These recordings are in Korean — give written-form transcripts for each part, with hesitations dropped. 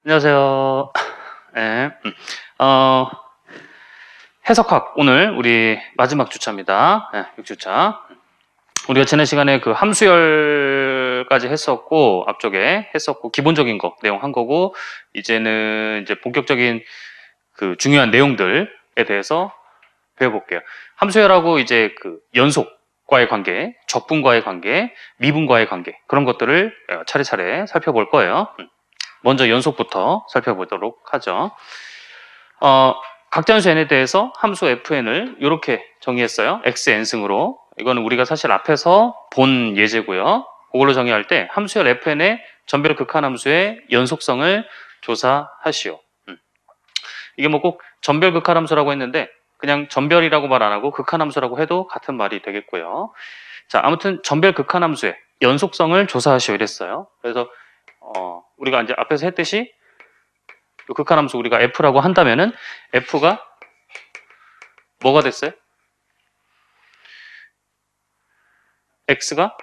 안녕하세요. 네. 어, 해석학 오늘 우리 마지막 주차입니다. 네, 6주차. 우리가 지난 시간에 그 함수열까지 했었고 앞쪽에 했었고 기본적인 거 내용 한 거고 이제는 이제 본격적인 그 중요한 내용들에 대해서 배워볼게요. 함수열하고 이제 그 연속과의 관계, 적분과의 관계, 미분과의 관계 그런 것들을 차례차례 살펴볼 거예요. 먼저 연속부터 살펴보도록 하죠. 각자함수 n에 대해서 함수 fn을 이렇게 정의했어요. xn승으로. 이거는 우리가 사실 앞에서 본 예제고요. 그걸로 정의할 때 함수열 fn의 전별 극한함수의 연속성을 조사하시오. 이게 뭐 꼭 전별 극한함수라고 했는데 그냥 전별이라고 말 안 하고 극한함수라고 해도 같은 말이 되겠고요. 자, 아무튼 전별 극한함수의 연속성을 조사하시오 이랬어요. 그래서 우리가 이제 앞에서 했듯이 극한함수 우리가 f라고 한다면은 f가 뭐가 됐어요? x가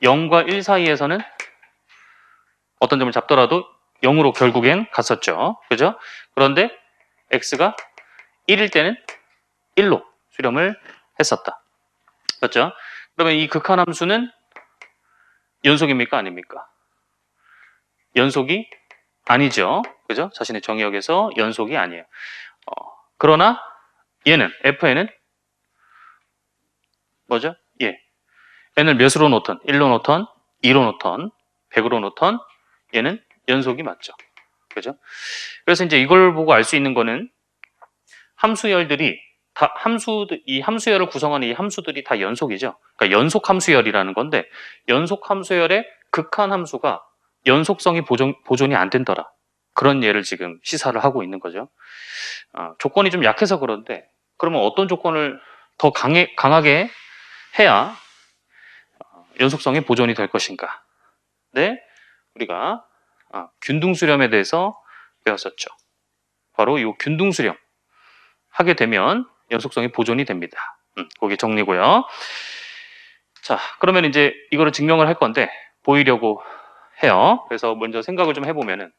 0과 1 사이에서는 어떤 점을 잡더라도 0으로 결국엔 갔었죠. 그죠? 그런데 x가 1일 때는 1로 수렴을 했었다. 그렇죠? 그러면 이 극한함수는 연속입니까? 아닙니까? 연속이 아니죠. 그죠? 자신의 정의역에서 연속이 아니에요. 그러나 얘는 fn은 뭐죠? 예. n을 몇으로 놓던 1로 놓던 2로 놓던 100으로 놓던 얘는 연속이 맞죠. 그죠? 그래서 이제 이걸 보고 알 수 있는 거는 함수열들이 다 이 함수열을 구성하는 이 함수들이 다 연속이죠. 그러니까 연속 함수열이라는 건데 연속 함수열의 극한 함수가 연속성이 보존이 안 된더라. 그런 예를 지금 시사를 하고 있는 거죠. 조건이 좀 약해서 그런데 그러면 어떤 조건을 더 강하게 해야 연속성이 보존이 될 것인가? 네, 우리가 균등수렴에 대해서 배웠었죠. 바로 이 균등수렴 하게 되면 연속성이 보존이 됩니다. 거기 정리고요. 자, 그러면 이제 이거를 증명을 할 건데 보이려고 해요. 그래서 먼저 생각을 좀 해보면은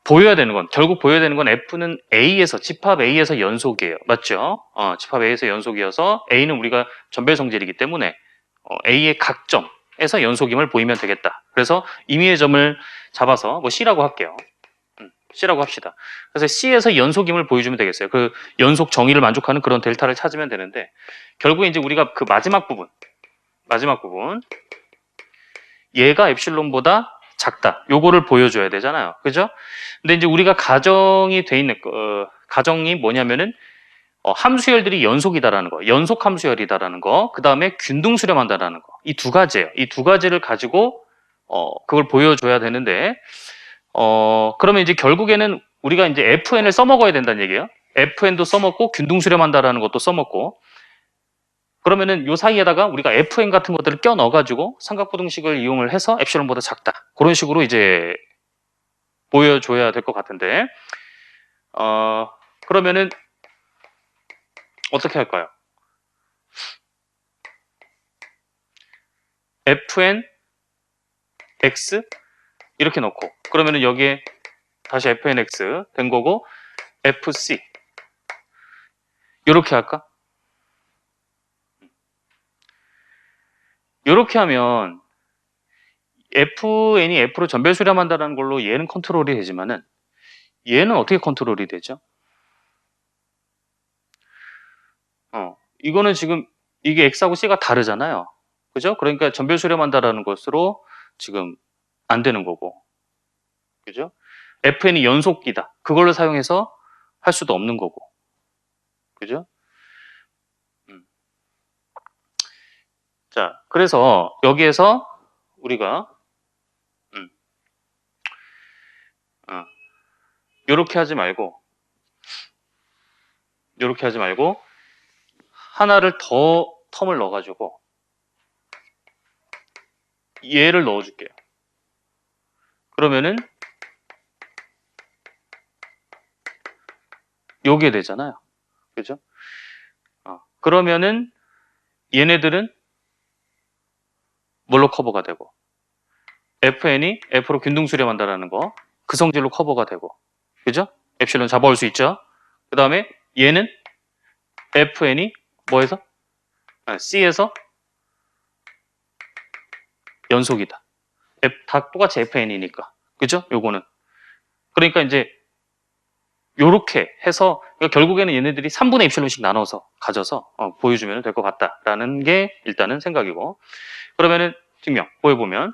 보여야 되는 건 결국 보여야 되는 건 F는 A에서 집합 A에서 연속이에요. 맞죠? 집합 A에서 연속이어서 A는 우리가 전별 성질이기 때문에 A의 각 점에서 연속임을 보이면 되겠다. 그래서 임의의 점을 잡아서 뭐 C라고 할게요. C라고 합시다. 그래서 C에서 연속임을 보여주면 되겠어요. 그 연속 정의를 만족하는 그런 델타를 찾으면 되는데 결국에 이제 우리가 그 마지막 부분 얘가 엡실론보다 작다. 요거를 보여줘야 되잖아요. 그죠? 근데 이제 우리가 가정이 돼 있는 가정이 뭐냐면은 함수열들이 연속이다라는 거, 연속 함수열이다라는 거, 그 다음에 균등수렴한다라는 거, 이 두 가지예요. 이 두 가지를 가지고 그걸 보여줘야 되는데 그러면 이제 결국에는 우리가 이제 FN을 써먹어야 된다는 얘기예요. FN도 써먹고 균등수렴한다라는 것도 써먹고 그러면은 요 사이에다가 우리가 FN 같은 것들을 껴 넣어가지고 삼각부등식을 이용을 해서 엡실론보다 작다. 그런 식으로 이제 보여줘야 될 것 같은데 그러면은 어떻게 할까요? fn x 이렇게 넣고 그러면은 여기에 다시 fnx 된 거고 fc 이렇게 할까? 이렇게 하면 fn이 f로 전별 수렴한다는 걸로 얘는 컨트롤이 되지만은 얘는 어떻게 컨트롤이 되죠? 이거는 지금 이게 x하고 c가 다르잖아요. 그죠? 그러니까 전별 수렴한다라는 것으로 지금 안 되는 거고. 그죠? fn이 연속이다. 그걸로 사용해서 할 수도 없는 거고. 그죠? 자, 그래서 여기에서 우리가 요렇게 하지 말고 하나를 더 텀을 넣어가지고 얘를 넣어줄게요. 그러면은 요게 되잖아요. 그죠? 그러면은 얘네들은 뭘로 커버가 되고, fn이 f로 균등 수렴한다라는 거, 그 성질로 커버가 되고, 그죠? 엡실론 잡아올 수 있죠? 그 다음에 얘는 fn이 뭐에서? c에서 연속이다. 다 똑같이 fn이니까. 그죠? 요거는. 그러니까 이제 요렇게 해서 그러니까 결국에는 얘네들이 3분의 입실론씩 나눠서 가져서 보여주면 될 것 같다라는 게 일단은 생각이고, 그러면은 증명 보여보면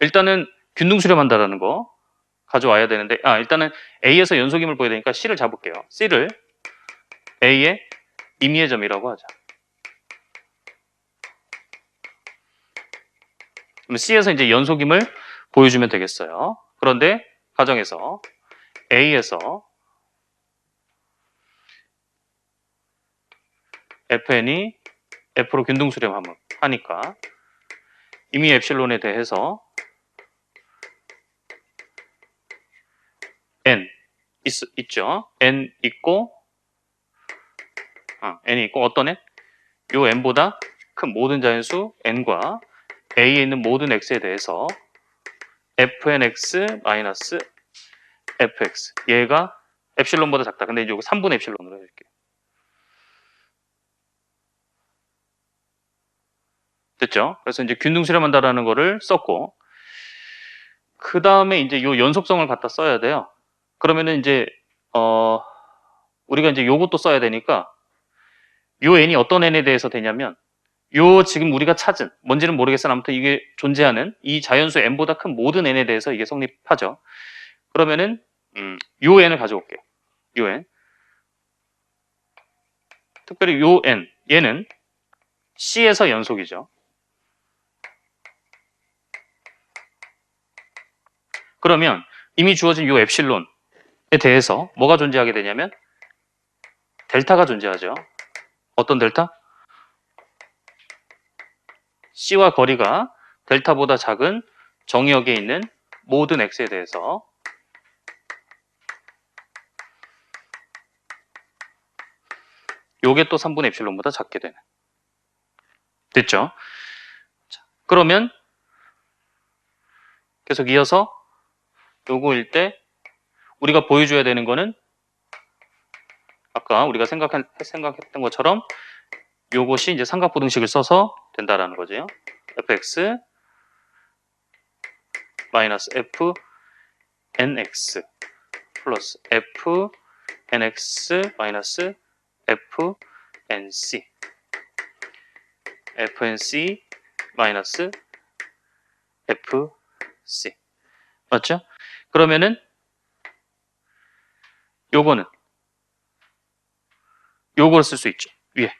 일단은 균등 수렴한다라는 거 가져와야 되는데, 일단은 A에서 연속임을 보여야 되니까 C를 잡을게요. C를 A의 임의의 점이라고 하자. 그럼 C에서 이제 연속임을 보여주면 되겠어요. 그런데 가정에서 A에서 fn이 f로 균등 수렴하니까 임의 엡실론에 대해서 n 있죠. n 있고 n이 있고 어떤 n? 요 n보다 큰 모든 자연수 n과 a에 있는 모든 x에 대해서 fnx 마이너스 fx 얘가 엡실론보다 작다. 근데 이제 이거 3분의 엡실론으로 해줄게요. 됐죠? 그래서 이제 균등 수렴한다라는 거를 썼고, 그 다음에 이제 요 연속성을 갖다 써야 돼요. 그러면은 이제 우리가 이제 요것도 써야 되니까 요 n이 어떤 n에 대해서 되냐면 요 지금 우리가 찾은 뭔지는 모르겠으나 아무튼 이게 존재하는 이 자연수 n보다 큰 모든 n에 대해서 이게 성립하죠. 그러면은 요 n을 가져올게요. 요 n. 특별히 요 n 얘는 C에서 연속이죠. 그러면 이미 주어진 요 엡실론에 대해서 뭐가 존재하게 되냐면 델타가 존재하죠. 어떤 델타? C와 거리가 델타보다 작은 정의역에 있는 모든 x에 대해서 요게 또 3분의 엡실론보다 작게 되는. 됐죠? 자, 그러면 계속 이어서 요거일 때 우리가 보여줘야 되는 거는 아까 우리가 생각했던 것처럼 요것이 이제 삼각부등식을 써서 된다라는 거죠. fx 마이너스 f nx 플러스 f nx 마이너스 f nc f nc 마이너스 f c 맞죠? 그러면은 요거는 요거를 쓸 수 있죠. 위에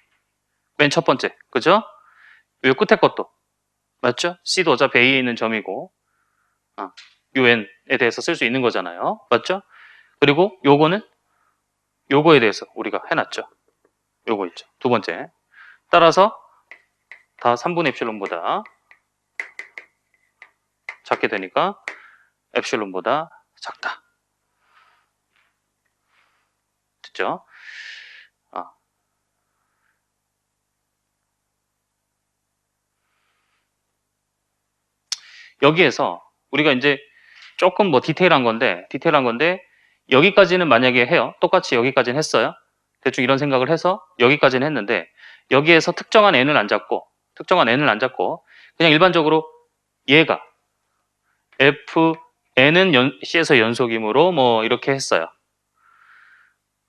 맨 첫 번째, 그죠? 요 끝에 것도 맞죠? C도 어차피 A에 있는 점이고 요 N에 대해서 쓸 수 있는 거잖아요. 맞죠? 그리고 요거는 요거에 대해서 우리가 해놨죠. 요거 있죠. 두 번째. 따라서 다 3분의 엡실론보다 작게 되니까 엡실론보다 작다. 됐죠? 여기에서 우리가 이제 조금 뭐 디테일한 건데 여기까지는 만약에 해요. 똑같이 여기까지는 했어요. 대충 이런 생각을 해서 여기까지는 했는데 여기에서 특정한 n을 안 잡고 그냥 일반적으로 얘가 fn은 C에서 연속이므로 뭐 이렇게 했어요.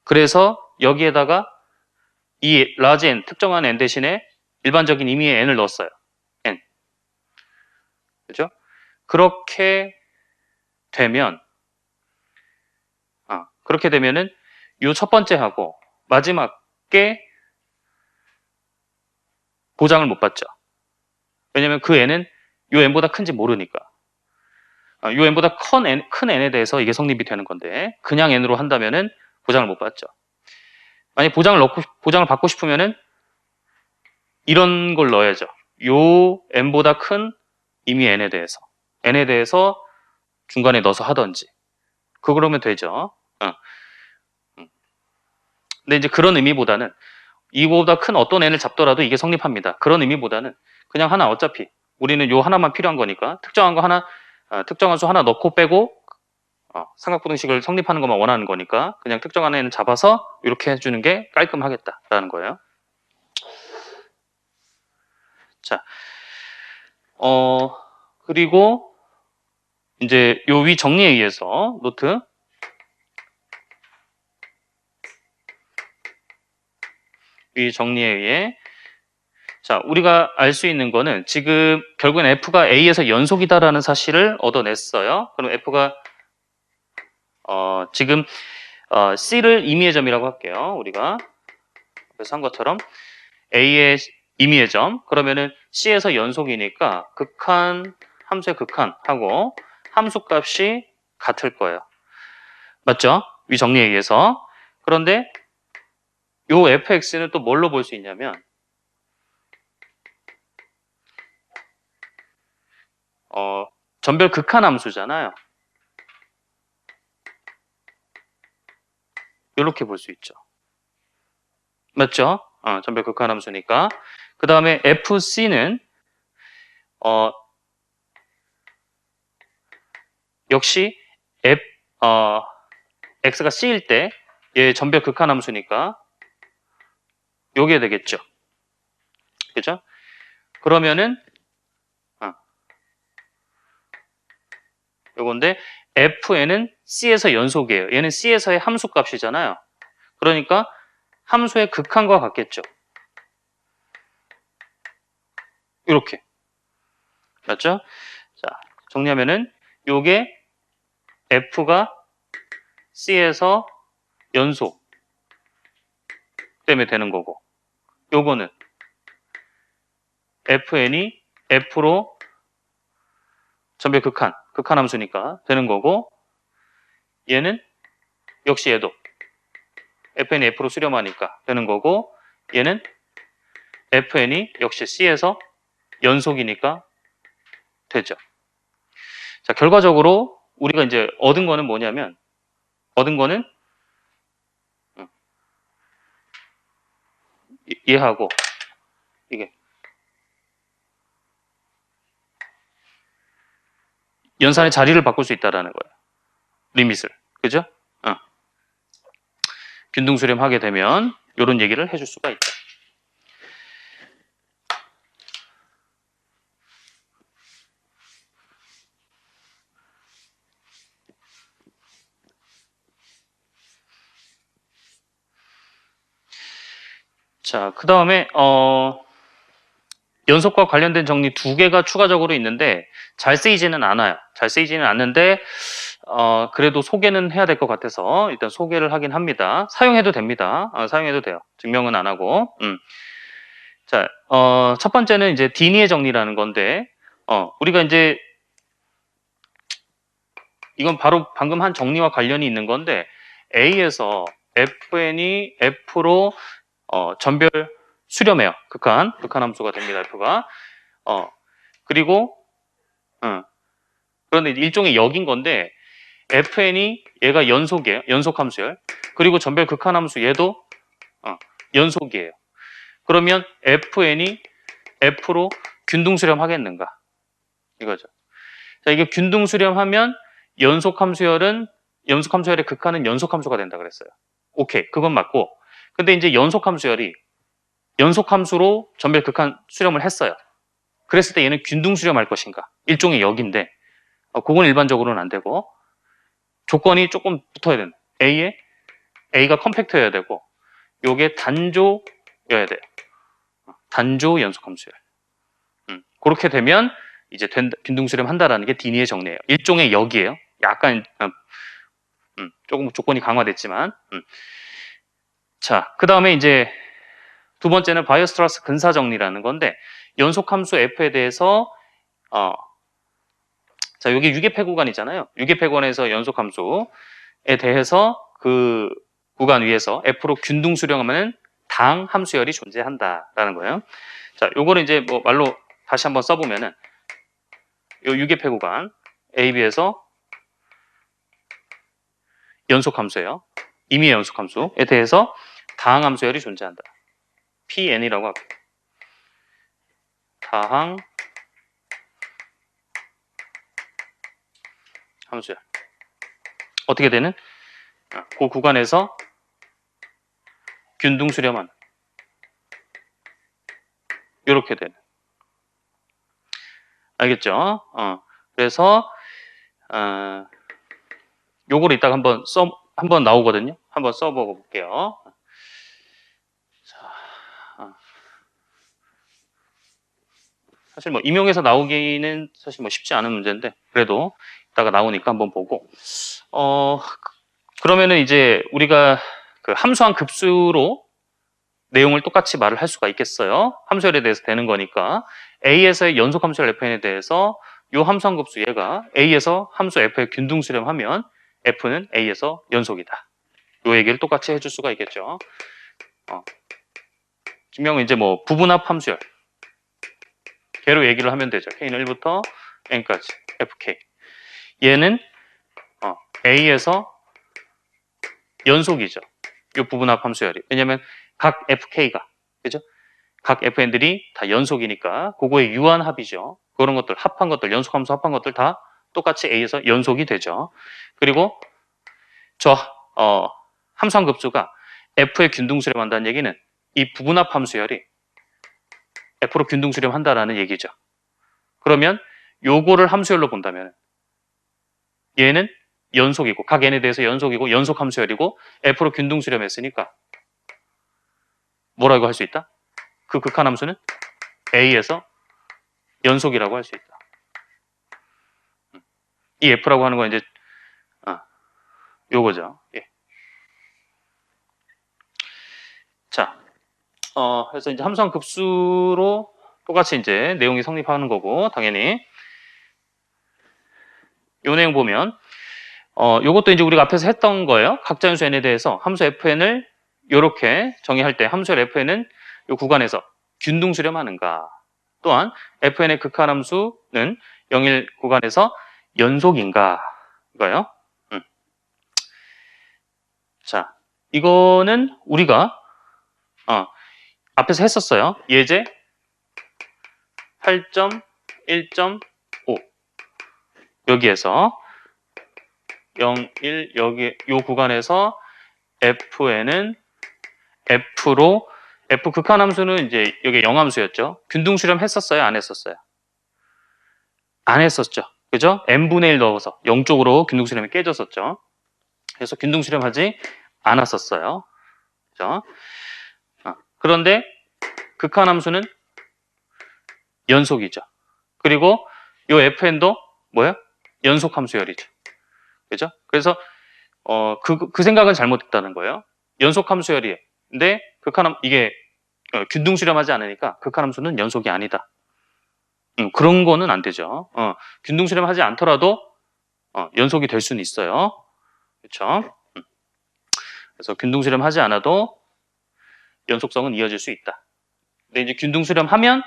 그래서 여기에다가 이 large n 특정한 n 대신에 일반적인 임의의 n을 넣었어요. n. 그죠? 그렇게 되면은 요 첫 번째하고 마지막에 보장을 못 받죠. 왜냐면 그 n은 요 n보다 큰지 모르니까. 요 n보다 큰 n에 대해서 이게 성립이 되는 건데 그냥 n으로 한다면은 보장을 못 받죠. 만약 보장을 받고 싶으면은 이런 걸 넣어야죠. 요 n보다 큰 임의 n에 대해서 중간에 넣어서 하든지 그러면 되죠. 근데 이제 그런 의미보다는 이거보다 큰 어떤 n을 잡더라도 이게 성립합니다. 그런 의미보다는 그냥 하나 어차피 우리는 요 하나만 필요한 거니까 특정한 거 하나 특정한 수 하나 넣고 빼고 삼각부등식을 성립하는 것만 원하는 거니까 그냥 특정한 n을 잡아서 이렇게 해주는 게 깔끔하겠다라는 거예요. 자, 그리고 이제 요 위 정리에 의해서 노트 위 정리에 의해 자, 우리가 알 수 있는 거는 지금 결국엔 F가 A에서 연속이다라는 사실을 얻어냈어요. 그럼 F가 지금 C를 임의의 점이라고 할게요. 우리가 그래서 한 것처럼 A의 임의의 점 그러면은 C에서 연속이니까 극한 함수의 극한하고 함수값이 같을 거예요. 맞죠? 위 정리에 의해서. 그런데 요 fx는 또 뭘로 볼 수 있냐면 전별 극한 함수잖아요. 이렇게 볼 수 있죠. 맞죠? 전별 극한 함수니까. 그 다음에 fc는 역시 x가 c일 때 얘 전별 극한 함수니까 요게 되겠죠. 그죠? 그러면은 요건데 fn은 c에서 연속이에요. 얘는 c에서의 함수값이잖아요. 그러니까 함수의 극한과 같겠죠. 이렇게. 맞죠? 자, 정리하면은 요게 f가 c에서 연속 때문에 되는 거고 요거는 fn이 f로 전별 극한 함수니까 되는 거고 얘는 역시 얘도 fn이 f로 수렴하니까 되는 거고 얘는 fn이 역시 c에서 연속이니까 되죠. 자, 결과적으로 우리가 이제 얻은 거는 뭐냐면 얘하고 이게 연산의 자리를 바꿀 수 있다라는 거예요. 리밋을. 그죠? 균등 수렴하게 되면 이런 얘기를 해줄 수가 있다. 자, 그 다음에 연속과 관련된 정리 두 개가 추가적으로 있는데 잘 쓰이지는 않아요. 잘 쓰이지는 않는데 그래도 소개는 해야 될 것 같아서 일단 소개를 하긴 합니다. 사용해도 됩니다. 사용해도 돼요. 증명은 안 하고. 자, 첫 번째는 이제 디니의 정리라는 건데 우리가 이제 이건 바로 방금 한 정리와 관련이 있는 건데 A에서 fn이 f로 전별 수렴해요. 극한 함수가 됩니다. f가 그리고 그런데 일종의 역인 건데 fn이 얘가 연속이에요. 연속 함수열. 그리고 전별 극한 함수 얘도 연속이에요. 그러면 fn이 f로 균등 수렴하겠는가? 이거죠. 자, 이게 균등 수렴하면 연속 함수열의 극한은 연속 함수가 된다 그랬어요. 오케이, 그건 맞고. 근데 이제 연속 함수열이 연속 함수로 전별 극한 수렴을 했어요. 그랬을 때 얘는 균등 수렴할 것인가? 일종의 역인데 그건 일반적으로는 안 되고 조건이 조금 붙어야 되는 A가 컴팩트여야 되고 요게 단조여야 돼요. 단조 연속 함수열. 그렇게 되면 이제 균등 수렴한다라는 게 디니의 정리예요. 일종의 역이에요. 약간 조금 조건이 강화됐지만 자, 그 다음에 이제 두 번째는 바이어스트라스 근사 정리라는 건데 연속함수 f에 대해서 자, 여기 유계폐 구간이잖아요. 유계폐 구간에서 연속함수에 대해서 그 구간 위에서 f로 균등 수렴하면 당 함수열이 존재한다라는 거예요. 자, 요거는 이제 뭐 말로 다시 한번 써보면은 요 유계폐 구간 A, B에서 연속함수예요. 임의의 연속함수에 대해서 다항함수열이 존재한다. PN이라고 할게요. 다항 함수열. 어떻게 되는? 그 구간에서 균등 수렴하는. 이렇게 되는. 알겠죠? 그래서 요거를 이따가 한번 나오거든요. 한번 써보고 볼게요. 자, 사실 뭐 임용해서 나오기는 사실 뭐 쉽지 않은 문제인데 그래도 이따가 나오니까 한번 보고 그러면은 이제 우리가 그 함수한 급수로 내용을 똑같이 말을 할 수가 있겠어요. 함수열에 대해서 되는 거니까 A에서의 연속 함수열 fn에 대해서 요 함수한 급수 얘가 A에서 함수 f의 균등 수렴하면 f는 A에서 연속이다. 요 얘기를 똑같이 해줄 수가 있겠죠. 김명은 이제 뭐 부분합 함수열 걔로 얘기를 하면 되죠. K는 1부터 N까지 FK. 얘는 A에서 연속이죠. 요 부분합 함수열이. 왜냐면 각 FK가 그죠? 각 FN들이 다 연속이니까 그거의 유한합이죠. 그런 것들 합한 것들 연속함수 합한 것들 다 똑같이 A에서 연속이 되죠. 그리고 저 함수한 급수가 F의 균등 수렴한다는 얘기는 이 부분합 함수열이 F로 균등 수렴한다라는 얘기죠. 그러면 요거를 함수열로 본다면 얘는 연속이고 각 n에 대해서 연속이고 연속 함수열이고 F로 균등 수렴했으니까 뭐라고 할 수 있다? 그 극한 함수는 A에서 연속이라고 할 수 있다. 이 F라고 하는 건 이제 요거죠. 예. 자, 그래서 이제 함수한 급수로 똑같이 이제 내용이 성립하는 거고 당연히 요 내용 보면 요것도 이제 우리가 앞에서 했던 거예요. 각자 함수 n에 대해서 함수 fn을 요렇게 정의할 때 함수열 fn은 요 구간에서 균등 수렴하는가 또한 fn의 극한 함수는 0일 구간에서 연속인가 이거예요. 자, 이거는 우리가 앞에서 했었어요. 예제 8.1.5 여기에서 0, 1 여기 요 구간에서 fn은 f로 f 극한 함수는 이제 여기 영함수였죠. 균등 수렴했었어요? 안 했었어요? 안 했었죠. 그죠? n분의 1 넣어서 0쪽으로 균등 수렴이 깨졌었죠. 그래서 균등 수렴하지 않았었어요. 그죠? 그런데 극한 함수는 연속이죠. 그리고 요 fn도 뭐예요? 연속 함수열이죠. 그죠? 그래서 그 생각은 잘못됐다는 거예요. 연속 함수열이에요. 근데 이게 균등 수렴하지 않으니까 극한 함수는 연속이 아니다. 그런 거는 안 되죠. 균등 수렴하지 않더라도 연속이 될 수는 있어요. 그렇죠? 그래서 균등 수렴하지 않아도 연속성은 이어질 수 있다. 근데 이제 균등 수렴하면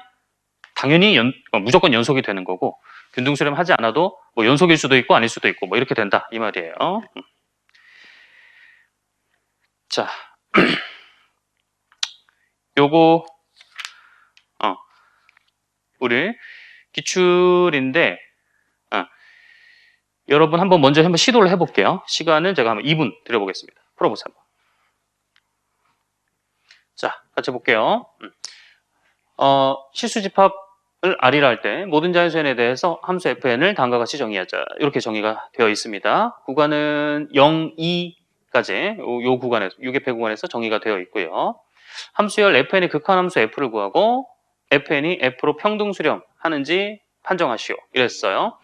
당연히 무조건 연속이 되는 거고 균등 수렴하지 않아도 뭐 연속일 수도 있고 아닐 수도 있고 뭐 이렇게 된다 이 말이에요. 자, 요거 우리 기출인데 여러분 먼저 한번 시도를 해볼게요. 시간은 제가 한번 2분 드려보겠습니다. 풀어보세요. 자, 같이 볼게요. 실수집합을 R이라 할 때 모든 자연수에 대해서 함수 fn을 다음과 같이 정의하자. 이렇게 정의가 되어 있습니다. 구간은 0, 2까지 요 구간에서 6의 배 구간에서 정의가 되어 있고요. 함수열 fn의 극한 함수 f를 구하고 fn이 f로 평등 수렴하는지 판정하시오. 이랬어요.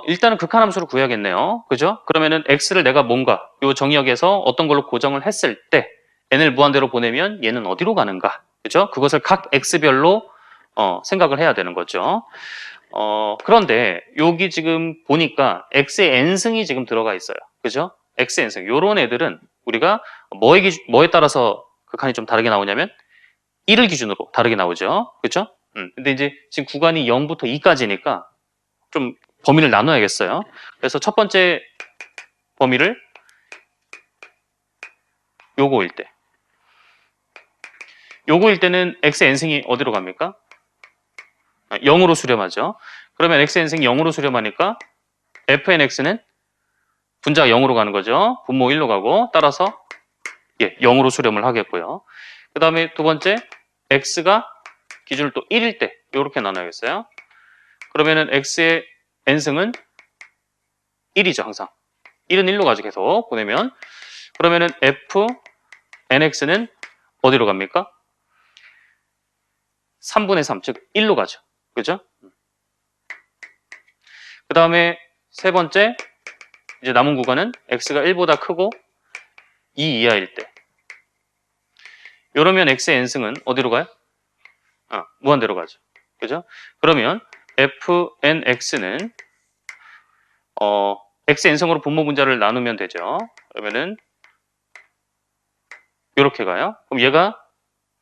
일단은 극한 함수를 구해야겠네요. 그죠? 그러면은 x를 내가 뭔가 요 정의역에서 어떤 걸로 고정을 했을 때 n을 무한대로 보내면 얘는 어디로 가는가? 그죠? 그것을 각 x별로 생각을 해야 되는 거죠. 그런데 여기 지금 보니까 x의 n승이 지금 들어가 있어요. 그죠? x의 n승. 요런 애들은 우리가 뭐에 따라서 극한이 좀 다르게 나오냐면 1을 기준으로 다르게 나오죠. 그죠? 근데 이제 지금 구간이 0부터 2까지니까 좀 범위를 나눠야겠어요. 그래서 첫 번째 범위를 요거일 때 요거일 때는 x의 n승이 어디로 갑니까? 0으로 수렴하죠. 그러면 x의 n승이 0으로 수렴하니까 fnx는 분자가 0으로 가는 거죠. 분모 1로 가고 따라서 0으로 수렴을 하겠고요. 그 다음에 두 번째 x가 기준을 또 1일 때 이렇게 나눠야겠어요. 그러면은 x의 n승은 1이죠. 항상 1은 1로 가죠. 계속 보내면 그러면은 fnx는 어디로 갑니까? 3분의 3, 즉 1로 가죠. 그죠? 그 다음에 세 번째 이제 남은 구간은 x가 1보다 크고 2 이하일 때 이러면 x의 n승은 어디로 가요? 무한대로 가죠. 그죠? 그러면 fnx는 x n승으로 분모 분자를 나누면 되죠. 그러면은 이렇게 가요. 그럼 얘가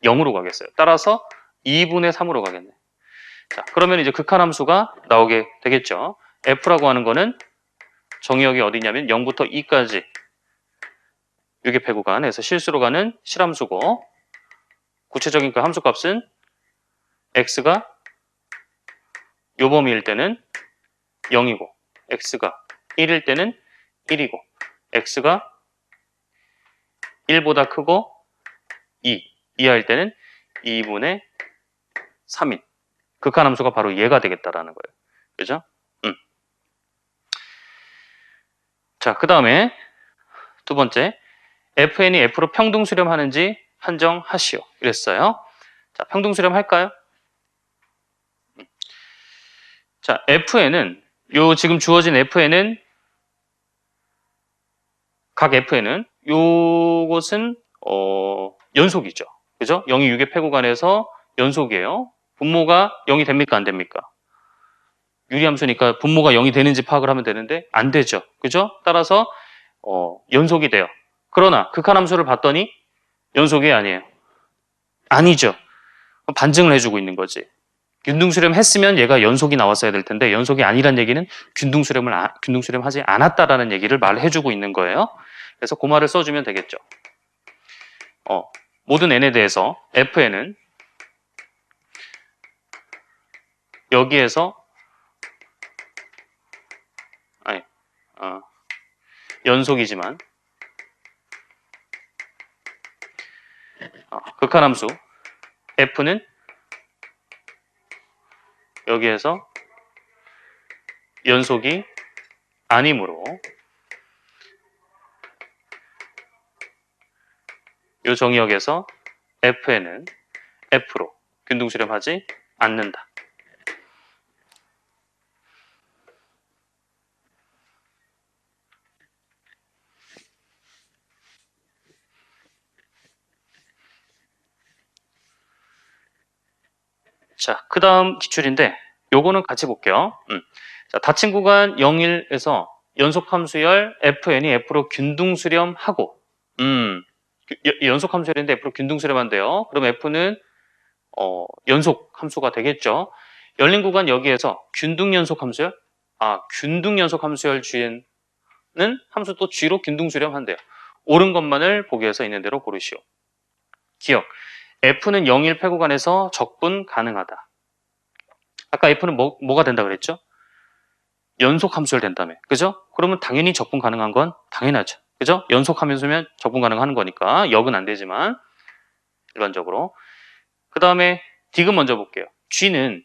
0으로 가겠어요. 따라서 2분의 3으로 가겠네. 자, 그러면 이제 극한함수가 나오게 되겠죠. f라고 하는 거는 정의역이 어디냐면 0부터 2까지 유기폐 구간에서 실수로 가는 실함수고 구체적인 그 함수값은 x가 요 범위일 때는 0이고 x가 1일 때는 1이고 x가 1보다 크고 2 이하일 때는 2분의 3인 극한함수가 바로 얘가 되겠다라는 거예요. 그죠? 자, 그 다음에 두 번째 fn이 f로 평등 수렴하는지 판정하시오. 이랬어요. 자, 평등 수렴할까요? 자, fn은 요 지금 주어진 fn은 각 fn은 요것은 연속이죠. 그죠? 0이 6의 폐구간에서 연속이에요. 분모가 0이 됩니까? 안 됩니까? 유리함수니까 분모가 0이 되는지 파악을 하면 되는데 안 되죠. 그죠? 따라서 연속이 돼요. 그러나 극한함수를 봤더니 연속이 아니에요. 아니죠. 반증을 해주고 있는 거지. 균등수렴 했으면 얘가 연속이 나왔어야 될 텐데 연속이 아니란 얘기는 균등수렴하지 않았다라는 얘기를 말해주고 있는 거예요. 그래서 그 말을 써주면 되겠죠. 모든 n에 대해서 fn은 여기에서 연속이지만 극한함수 f는 여기에서 연속이 아니므로 이 정의역에서 fn은 f로 균등수렴하지 않는다. 자, 그 다음 기출인데 요거는 같이 볼게요. 자, 닫힌 구간 0, 1에서 연속함수열 fn이 f로 균등수렴하고 연속함수열인데 f로 균등수렴한대요. 그럼 f는 연속함수가 되겠죠. 열린 구간 여기에서 균등연속함수열 균등연속함수열 g는 함수 또 g로 균등수렴한대요. 옳은 것만을 보기에서 있는 대로 고르시오. 기억 f는 0, 1 폐구간에서 적분 가능하다. 아까 f는 뭐가 된다 그랬죠? 연속 함수열 된다며. 그죠? 그러면 당연히 적분 가능한 건 당연하죠. 그죠? 연속 함수면 적분 가능한 거니까 역은 안 되지만 일반적으로. 그 다음에 디귿 먼저 볼게요. g는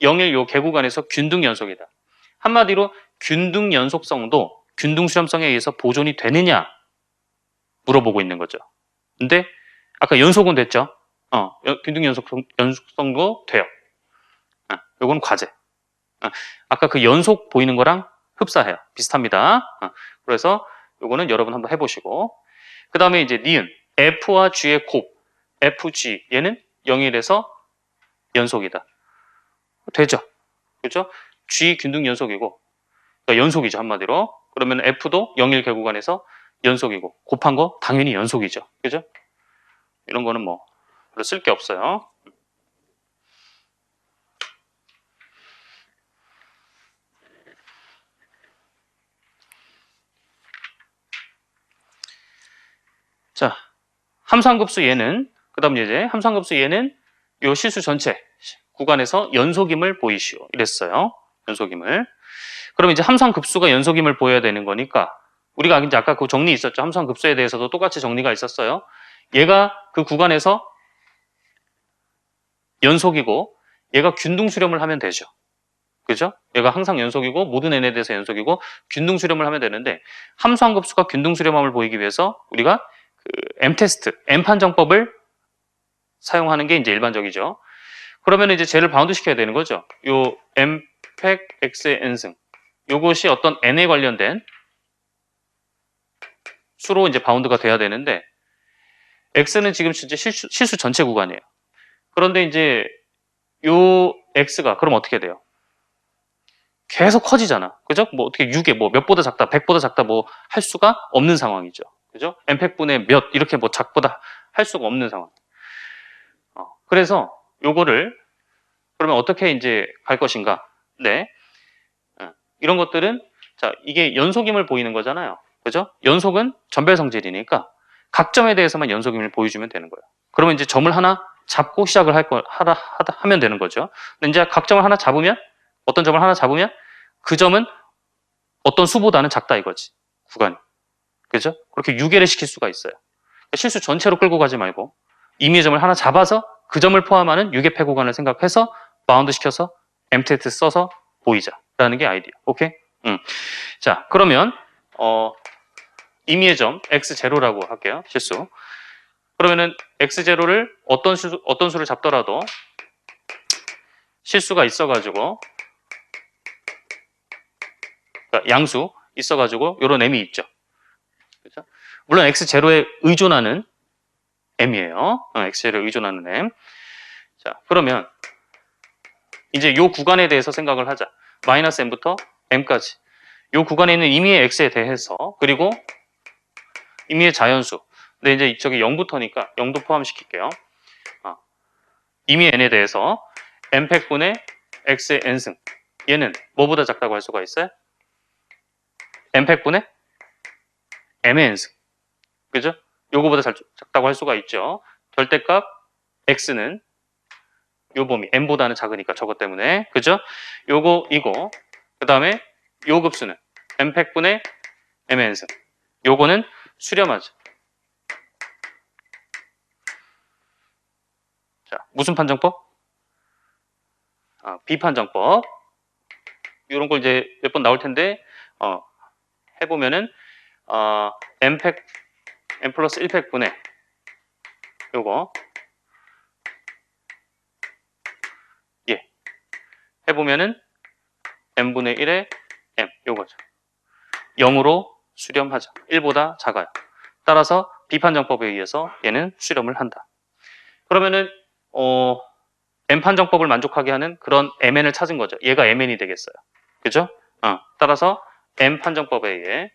0, 1 요 개구간에서 균등 연속이다. 한마디로 균등 연속성도 균등 수렴성에 의해서 보존이 되느냐 물어보고 있는 거죠. 근데 아까 연속은 됐죠? 균등 연속성도 돼요. 요건 과제. 아까 그 연속 보이는 거랑 흡사해요. 비슷합니다. 그래서 요거는 여러분 한번 해보시고. 그 다음에 이제 니은. F와 G의 곱. FG. 얘는 0일에서 연속이다. 되죠? 그죠? G 균등 연속이고. 그러니까 연속이죠. 한마디로. 그러면 F도 0일 개구간에서 연속이고. 곱한 거 당연히 연속이죠. 그죠? 이런 거는 뭐 별로 쓸 게 없어요. 자, 함수함급수 얘는 그 다음 이제 함수함급수 얘는 요 실수 전체 구간에서 연속임을 보이시오. 이랬어요. 연속임을. 그럼 이제 함수함급수가 연속임을 보여야 되는 거니까 우리가 이제 아까 그 정리 있었죠. 함수함급수에 대해서도 똑같이 정리가 있었어요. 얘가 그 구간에서 연속이고 얘가 균등 수렴을 하면 되죠. 그죠? 얘가 항상 연속이고 모든 n에 대해서 연속이고 균등 수렴을 하면 되는데 함수함급수가 균등 수렴함을 보이기 위해서 우리가 그 m테스트, m판정법을 사용하는 게 이제 일반적이죠. 그러면 이제 쟤를 바운드 시켜야 되는 거죠. 요 m팩 x의 n승 요것이 어떤 n에 관련된 수로 이제 바운드가 돼야 되는데 x는 지금 진짜 실수 전체 구간이에요. 그런데 이제 요 x가 그럼 어떻게 돼요? 계속 커지잖아. 그죠? 뭐 어떻게 6에 뭐 몇보다 작다, 100보다 작다 뭐 할 수가 없는 상황이죠. 그죠? m팩분의 몇 이렇게 뭐 작보다 할 수가 없는 상황. 그래서 요거를 그러면 어떻게 이제 갈 것인가? 네. 이런 것들은 자, 이게 연속임을 보이는 거잖아요. 그죠? 연속은 전별 성질이니까 각 점에 대해서만 연속임을 보여주면 되는 거예요. 그러면 이제 점을 하나 잡고 시작을 하면 되는 거죠. 근데 이제 각 점을 하나 잡으면 어떤 점을 하나 잡으면 그 점은 어떤 수보다는 작다 이거지. 구간이. 그죠? 그렇게 유계를 시킬 수가 있어요. 그러니까 실수 전체로 끌고 가지 말고 임의의 점을 하나 잡아서 그 점을 포함하는 유계패 구간을 생각해서 바운드 시켜서 mtet 써서 보이자라는 게 아이디어. 오케이? 자, 그러면 임의의 점 x0라고 할게요. 실수. 그러면은 x0를 어떤 수를 잡더라도 실수가 있어가지고 그러니까 양수 있어가지고 이런 m이 있죠. 그렇죠? 물론 x0에 의존하는 m이에요. x0에 의존하는 m. 자, 그러면 이제 요 구간에 대해서 생각을 하자. 마이너스 m부터 m까지. 요 구간에 있는 임의의 x에 대해서 그리고 임의의 자연수. 근데 이제 이쪽이 0부터니까 0도 포함시킬게요. 임의의 n에 대해서 m팩분의 x의 n승. 얘는 뭐보다 작다고 할 수가 있어요? m팩분의 m의 n승. 그죠? 요거보다 작다고 할 수가 있죠. 절대값 x는 요 범위 m보다는 작으니까 저것 때문에. 그죠? 요거 이거. 그 다음에 요 급수는 m팩분의 m의 n승. 요거는 수렴하죠. 자, 무슨 판정법? 비판정법. 이런 거 이제 몇 번 나올 텐데 해보면은 m 플러스 1팩분의 요거 해보면은 m분의 1의 m 요거죠. 0으로 수렴하자. 1보다 작아요. 따라서 비판정법에 의해서 얘는 수렴을 한다. 그러면은 m판정법을 만족하게 하는 그런 mn을 찾은 거죠. 얘가 mn이 되겠어요. 그죠? 따라서 m판정법에 의해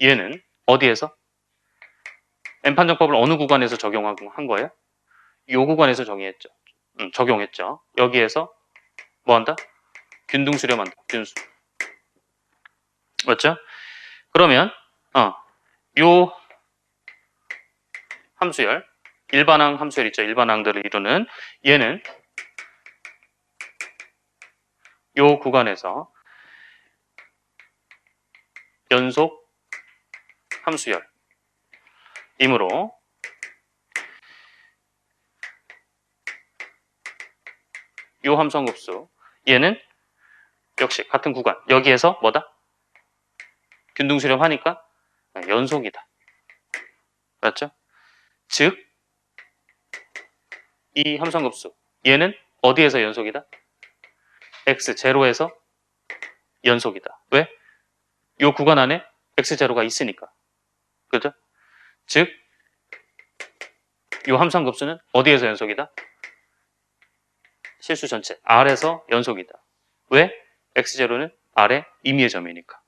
얘는 어디에서? m판정법을 어느 구간에서 적용한 거예요? 이 구간에서 적용했죠. 여기에서 뭐 한다? 균등 수렴한다. 균수. 맞죠? 그러면 요 함수열, 일반항 함수열 있죠. 일반항들을 이루는 얘는 요 구간에서 연속 함수열 이므로 요 함수함급수 얘는 역시 같은 구간 여기에서 뭐다? 균등 수렴하니까 연속이다. 맞죠? 즉 이 함수함급수 얘는 어디에서 연속이다? x0에서 연속이다. 왜? 요 구간 안에 x0가 있으니까. 그죠? 즉 요 함수함급수는 어디에서 연속이다? 실수 전체 R에서 연속이다. 왜? x0는 R의 임의의 점이니까.